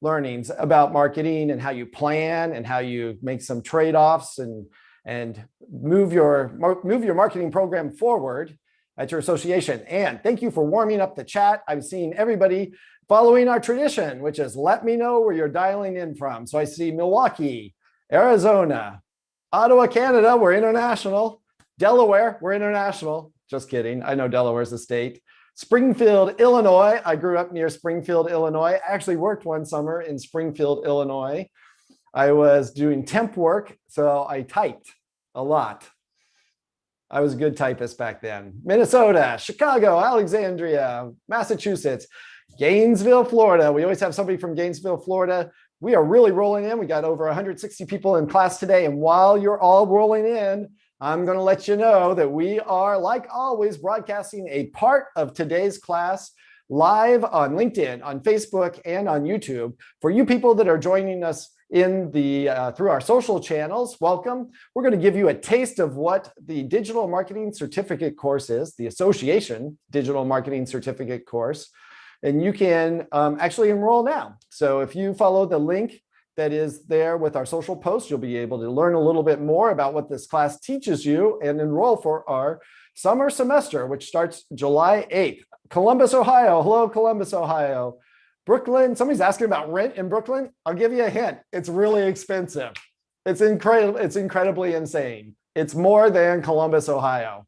learnings about marketing and how you plan and how you make some trade-offs and move your marketing program forward at your association. And thank you for warming up the chat. I've seen everybody following our tradition, which is let me know where you're dialing in from. So I see Milwaukee, Arizona, Ottawa, Canada, we're international. Delaware, we're international. Just kidding. I know Delaware's a state. Springfield, Illinois. I grew up near Springfield, Illinois. I actually worked one summer in Springfield, Illinois. I was doing temp work, so I typed a lot. I was a good typist back then. Minnesota, Chicago, Alexandria, Massachusetts, Gainesville, Florida. We always have somebody from Gainesville, Florida. We are really rolling in. We got over 160 people in class today. And while you're all rolling in, I'm going to let you know that we are, like always, broadcasting a part of today's class live on LinkedIn, on Facebook, and on YouTube. For you people that are joining us in through our social channels, welcome. We're going to give you a taste of what the Digital Marketing Certificate course is, the Association Digital Marketing Certificate course. And you can actually enroll now. So if you follow the link that is there with our social post, you'll be able to learn a little bit more about what this class teaches you and enroll for our summer semester, which starts July 8th. Columbus, Ohio. Hello, Columbus, Ohio. Brooklyn. Somebody's asking about rent in Brooklyn. I'll give you a hint. It's really expensive. It's incredible. It's incredibly insane. It's more than Columbus, Ohio.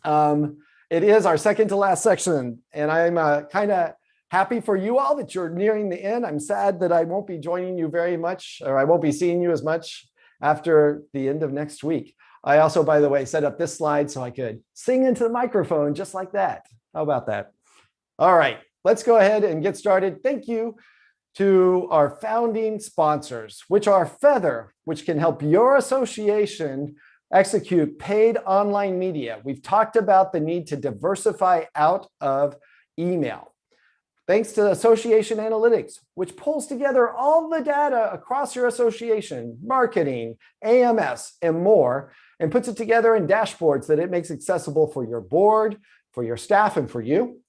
It is our second to last section, and I'm kind of happy for you all that you're nearing the end. I'm sad that I won't be joining you very much, or I won't be seeing you as much after the end of next week. I also, by the way, set up this slide so I could sing into the microphone just like that. How about that? All right, let's go ahead and get started. Thank you to our founding sponsors, which are Feather, which can help your association execute paid online media. We've talked about the need to diversify out of email. Thanks to Association Analytics, which pulls together all the data across your association, marketing, AMS, and more, and puts it together in dashboards that it makes accessible for your board, for your staff, and for you.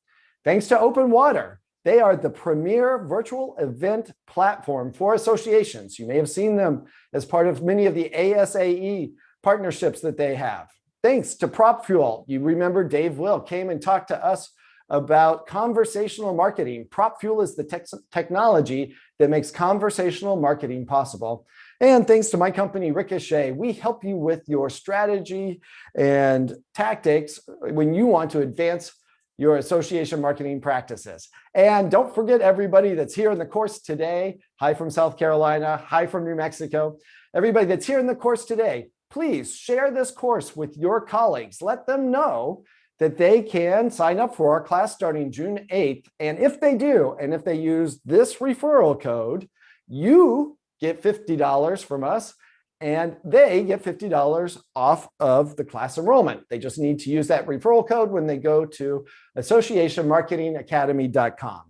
Thanks to Open Water. They are the premier virtual event platform for associations. You may have seen them as part of many of the ASAE partnerships that they have. Thanks to PropFuel. You remember Dave Will came and talked to us about conversational marketing. PropFuel is the technology that makes conversational marketing possible. And thanks to my company, Ricochet, we help you with your strategy and tactics when you want to advance your association marketing practices. And don't forget everybody that's here in the course today. Hi from South Carolina. Hi from New Mexico. Everybody that's here in the course today, please share this course with your colleagues. Let them know that they can sign up for our class starting June 8th. And if they do, and if they use this referral code, you get $50 from us, and they get $50 off of the class enrollment. They just need to use that referral code when they go to associationmarketingacademy.com.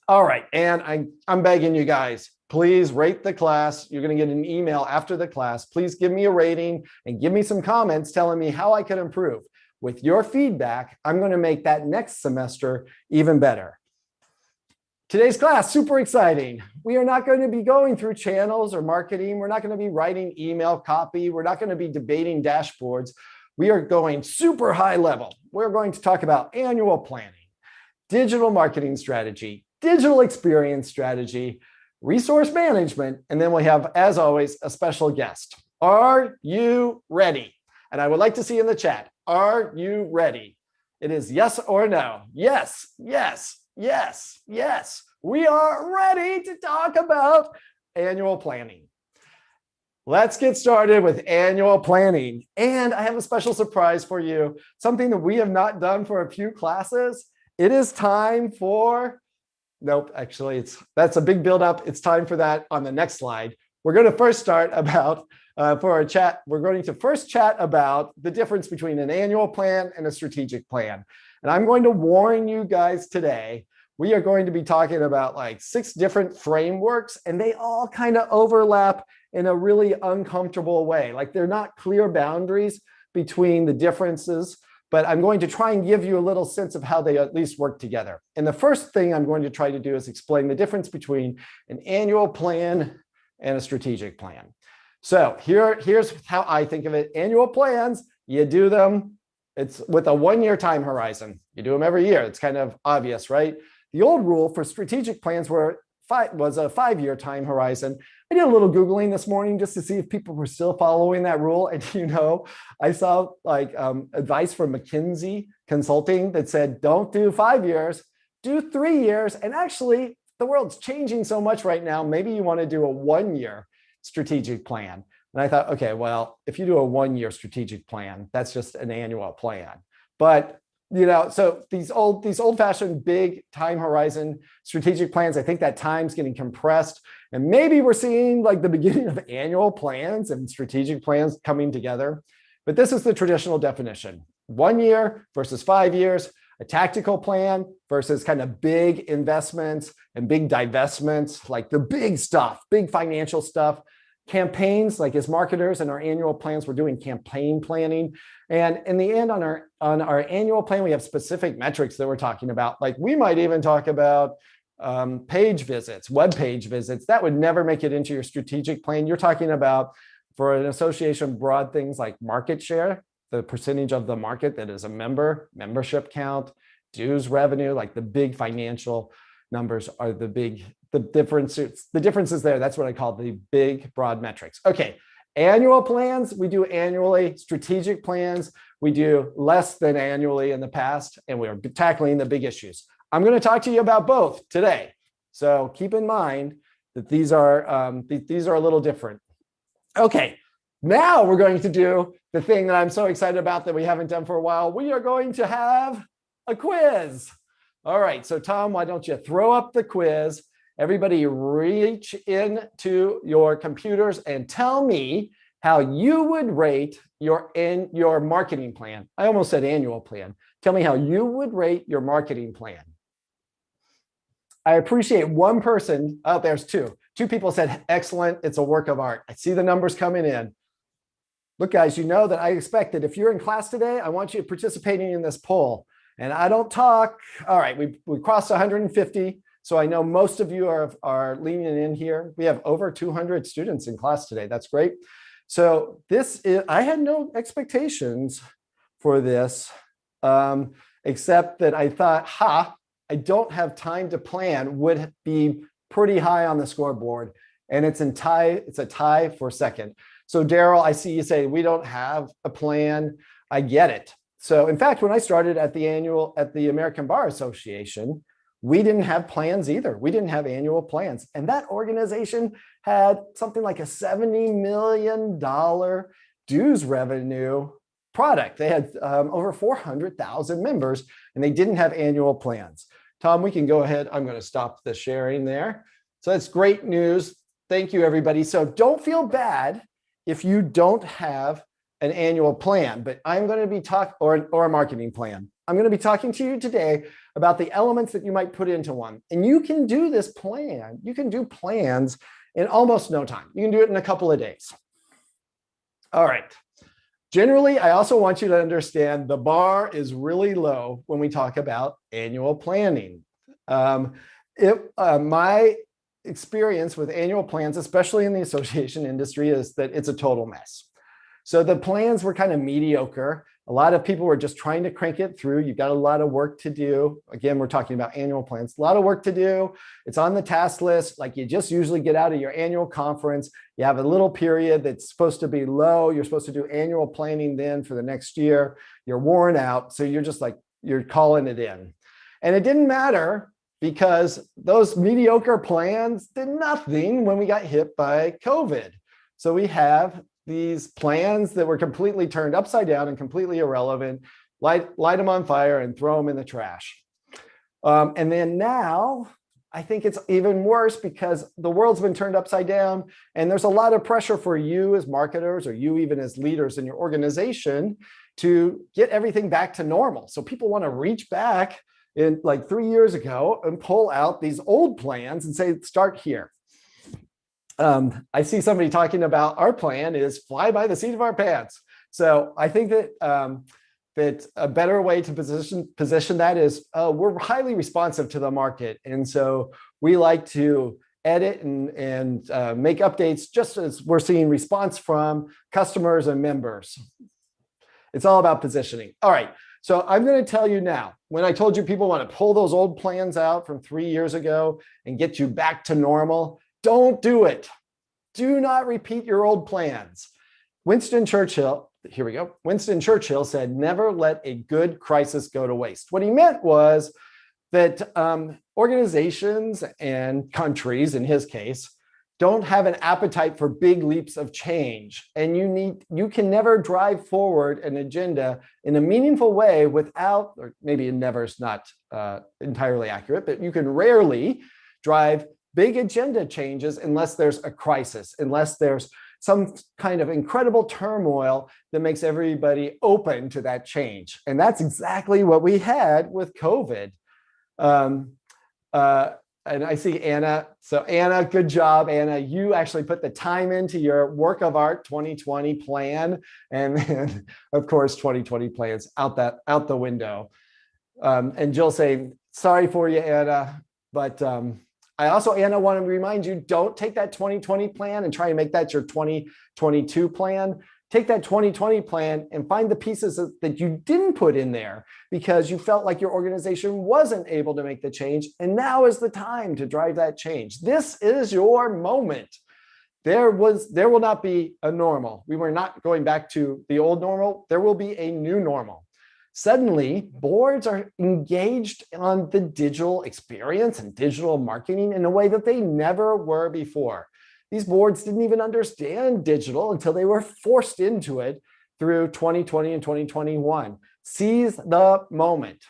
All right, and I'm begging you guys, please rate the class. You're going to get an email after the class. Please give me a rating and give me some comments telling me how I can improve. With your feedback, I'm going to make that next semester even better. Today's class, super exciting. We are not going to be going through channels or marketing. We're not going to be writing email copy. We're not going to be debating dashboards. We are going super high level. We're going to talk about annual planning, digital marketing strategy, digital experience strategy, resource management, and then we have, as always, a special guest. Are you ready? And I would like to see in the chat, are you ready? It is yes or no. Yes, yes, yes, yes. We are ready to talk about annual planning. Let's get started with annual planning. And I have a special surprise for you, something that we have not done for a few classes. It is time for, nope, actually, that's a big buildup. It's time for that on the next slide. We're going to first start about for our chat, we're going to first chat about the difference between an annual plan and a strategic plan. And I'm going to warn you guys today, we are going to be talking about like 6 different frameworks, and they all kind of overlap in a really uncomfortable way. Like they're not clear boundaries between the differences but I'm going to try and give you a little sense of how they at least work together. And the first thing I'm going to try to do is explain the difference between an annual plan and a strategic plan. So here's how I think of it. Annual plans, you do them, it's with a 1-year time horizon. You do them every year. It's kind of obvious, right? The old rule for strategic plans was a 5-year time horizon. I did a little Googling this morning just to see if people were still following that rule. And I saw like advice from McKinsey Consulting that said, don't do 5 years, do 3 years. And actually, the world's changing so much right now. Maybe you want to do a 1-year strategic plan. And I thought, okay, well, if you do a 1-year strategic plan, that's just an annual plan. But so these old-fashioned big time horizon strategic plans, I think that time's getting compressed. And maybe we're seeing like the beginning of annual plans and strategic plans coming together. But this is the traditional definition. 1 year versus 5 years, a tactical plan versus kind of big investments and big divestments, like the big stuff, big financial stuff. Campaigns, like as marketers in our annual plans, we're doing campaign planning. And in the end, on our annual plan, we have specific metrics that we're talking about. Like we might even talk about page visits, web page visits. That would never make it into your strategic plan. You're talking about, for an association, broad things like market share, the percentage of the market that is a membership count, dues revenue, like the big financial numbers are the differences there. That's what I call the big broad metrics. Okay, annual plans, we do annually. Strategic plans, we do less than annually in the past, and we're tackling the big issues. I'm going to talk to you about both today. So keep in mind that these are a little different. Okay, now we're going to do the thing that I'm so excited about that we haven't done for a while. We are going to have a quiz. All right, so Tom, why don't you throw up the quiz? Everybody reach into your computers and tell me how you would rate your marketing plan. I almost said annual plan. Tell me how you would rate your marketing plan. I appreciate one person. Oh, there's two. Two people said, excellent, it's a work of art. I see the numbers coming in. Look, guys, you know that I expect that if you're in class today, I want you participating in this poll. And I don't talk. All right, we crossed 150. So I know most of you are leaning in here. We have over 200 students in class today. That's great. So I had no expectations for this, except that I thought, I don't have time to plan would be pretty high on the scoreboard. And it's a tie for second. So Daryl, I see you say we don't have a plan. I get it. So in fact, when I started at the American Bar Association, we didn't have plans either. We didn't have annual plans. And that organization had something like a $70 million dues revenue product. They had over 400,000 members, and they didn't have annual plans. Tom, we can go ahead. I'm going to stop the sharing there. So that's great news. Thank you, everybody. So don't feel bad if you don't have an annual plan, but I'm going to be or a marketing plan. I'm going to be talking to you today about the elements that you might put into one. And you can do this plan. You can do plans in almost no time. You can do it in a couple of days. All right. Generally, I also want you to understand the bar is really low when we talk about annual planning. My experience with annual plans, especially in the association industry, is that it's a total mess. So the plans were kind of mediocre. A lot of people were just trying to crank it through. You've got a lot of work to do. Again, we're talking about annual plans. A lot of work to do. It's on the task list. Like you just usually get out of your annual conference. You have a little period that's supposed to be low. You're supposed to do annual planning then for the next year. You're worn out. So you're just like, you're calling it in. And it didn't matter because those mediocre plans did nothing when we got hit by COVID. So we have these plans that were completely turned upside down and completely irrelevant, light them on fire and throw them in the trash. And then now, I think it's even worse because the world's been turned upside down and there's a lot of pressure for you as marketers or you even as leaders in your organization to get everything back to normal. So people want to reach back in like 3 years ago and pull out these old plans and say, start here. I see somebody talking about our plan is fly by the seat of our pants. So I think that that a better way to position that is we're highly responsive to the market. And so we like to edit and make updates just as we're seeing response from customers and members. It's all about positioning. All right. So I'm going to tell you now, when I told you people want to pull those old plans out from 3 years ago and get you back to normal, don't do it. Do not repeat your old plans. Winston Churchill, here we go. Winston Churchill said, never let a good crisis go to waste. What he meant was that organizations and countries, in his case, don't have an appetite for big leaps of change. And you can never drive forward an agenda in a meaningful way without, or maybe never is not entirely accurate, but you can rarely drive big agenda changes unless there's a crisis, unless there's some kind of incredible turmoil that makes everybody open to that change. And that's exactly what we had with COVID. And I see Anna. So Anna, good job, Anna. You actually put the time into your work of art 2020 plan. And then, of course, 2020 plans out the window. And Jill saying, sorry for you, Anna. But I also, Anna, want to remind you, don't take that 2020 plan and try and make that your 2022 plan. Take that 2020 plan and find the pieces that you didn't put in there because you felt like your organization wasn't able to make the change. And now is the time to drive that change. This is your moment. There will not be a normal. We were not going back to the old normal. There will be a new normal. Suddenly, boards are engaged on the digital experience and digital marketing in a way that they never were before. These boards didn't even understand digital until they were forced into it through 2020 and 2021. Seize the moment.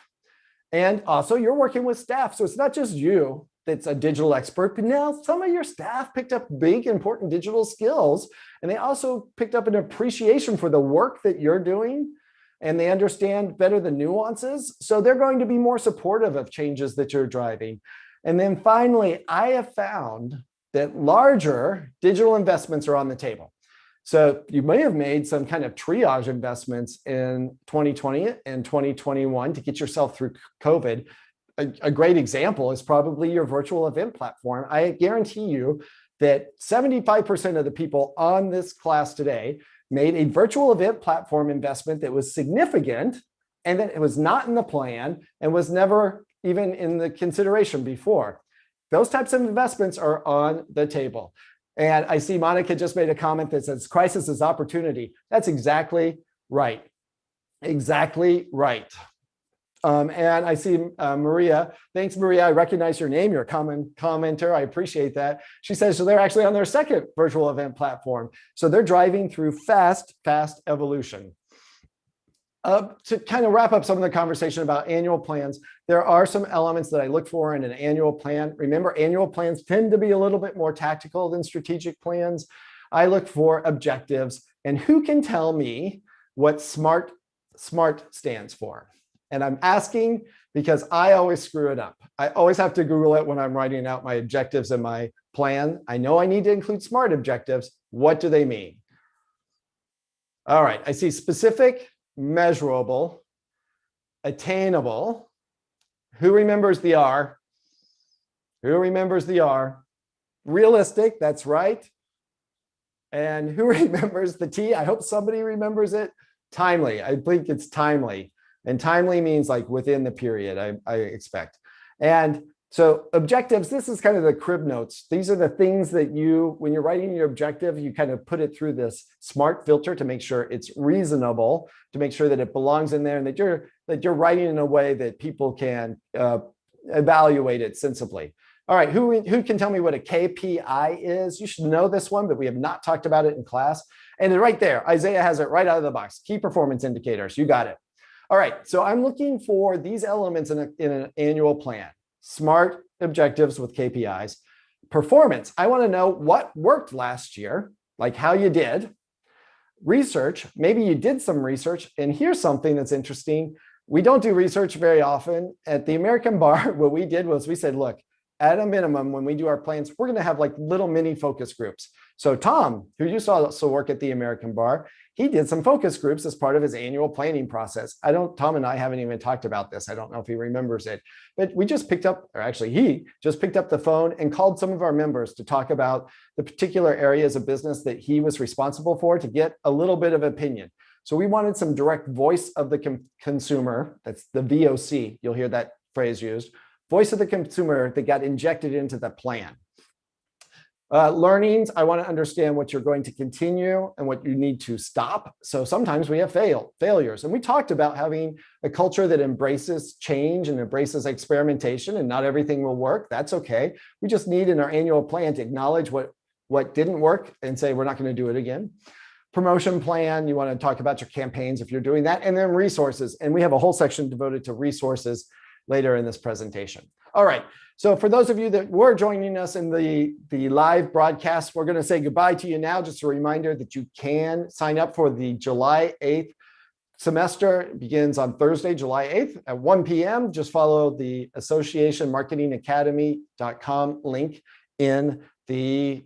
And also, you're working with staff. So it's not just you that's a digital expert, but now some of your staff picked up big, important digital skills. And they also picked up an appreciation for the work that you're doing. And they understand better the nuances. So they're going to be more supportive of changes that you're driving. And then finally, I have found that larger digital investments are on the table. So you may have made some kind of triage investments in 2020 and 2021 to get yourself through COVID. A great example is probably your virtual event platform. I guarantee you that 75% of the people on this class today made a virtual event platform investment that was significant and that it was not in the plan and was never even in the consideration before. Those types of investments are on the table. And I see Monica just made a comment that says crisis is opportunity. That's exactly right. Exactly right. And I see Maria. Thanks, Maria. I recognize your name. You're a common commenter. I appreciate that. She says, so they're actually on their second virtual event platform. So they're driving through fast evolution. To kind of wrap up some of the conversation about annual plans, there are some elements that I look for in an annual plan. Remember, annual plans tend to be a little bit more tactical than strategic plans. I look for objectives and who can tell me what SMART stands for. And I'm asking because I always screw it up. I always have to Google it when I'm writing out my objectives in my plan. I know I need to include SMART objectives. What do they mean? All right, I see specific, measurable, attainable. Who remembers the R? Who remembers the R? Realistic, that's right. And who remembers the T? I hope somebody remembers it. Timely, I think it's timely. And timely means like within the period, I expect. And so objectives, this is kind of the crib notes. These are the things that you, when you're writing your objective, you kind of put it through this SMART filter to make sure it's reasonable, to make sure that it belongs in there and that you're writing in a way that people can evaluate it sensibly. All right, who can tell me what a KPI is? You should know this one, but we have not talked about it in class. And right there, Isaiah has it right out of the box. Key performance indicators, you got it. All right, so I'm looking for these elements in an annual plan. SMART objectives with KPIs. Performance, I want to know what worked last year, like how you did. Research, maybe you did some research. And here's something that's interesting. We don't do research very often. At the American Bar, what we did was we said, look, at a minimum, when we do our plans, we're going to have like little mini focus groups. So Tom, who used to also work at the American Bar, he did some focus groups as part of his annual planning process. Tom and I haven't even talked about this. I don't know if he remembers it, but we just picked up, or actually he just picked up the phone and called some of our members to talk about the particular areas of business that he was responsible for, to get a little bit of opinion. So we wanted some direct voice of the consumer. That's the VOC. You'll hear that phrase used. Voice of the consumer that got injected into the plan. Learnings, I want to understand what you're going to continue and what you need to stop. So sometimes we have failures. And we talked about having a culture that embraces change and embraces experimentation, and not everything will work. That's okay. We just need in our annual plan to acknowledge what didn't work and say, we're not going to do it again. Promotion plan, you want to talk about your campaigns if you're doing that. And then resources. And we have a whole section devoted to resources later in this presentation. All right. So for those of you that were joining us in the live broadcast, we're going to say goodbye to you now. Just a reminder that you can sign up for the July 8th semester. It begins on Thursday, July 8th at 1 p.m. Just follow the associationmarketingacademy.com link in the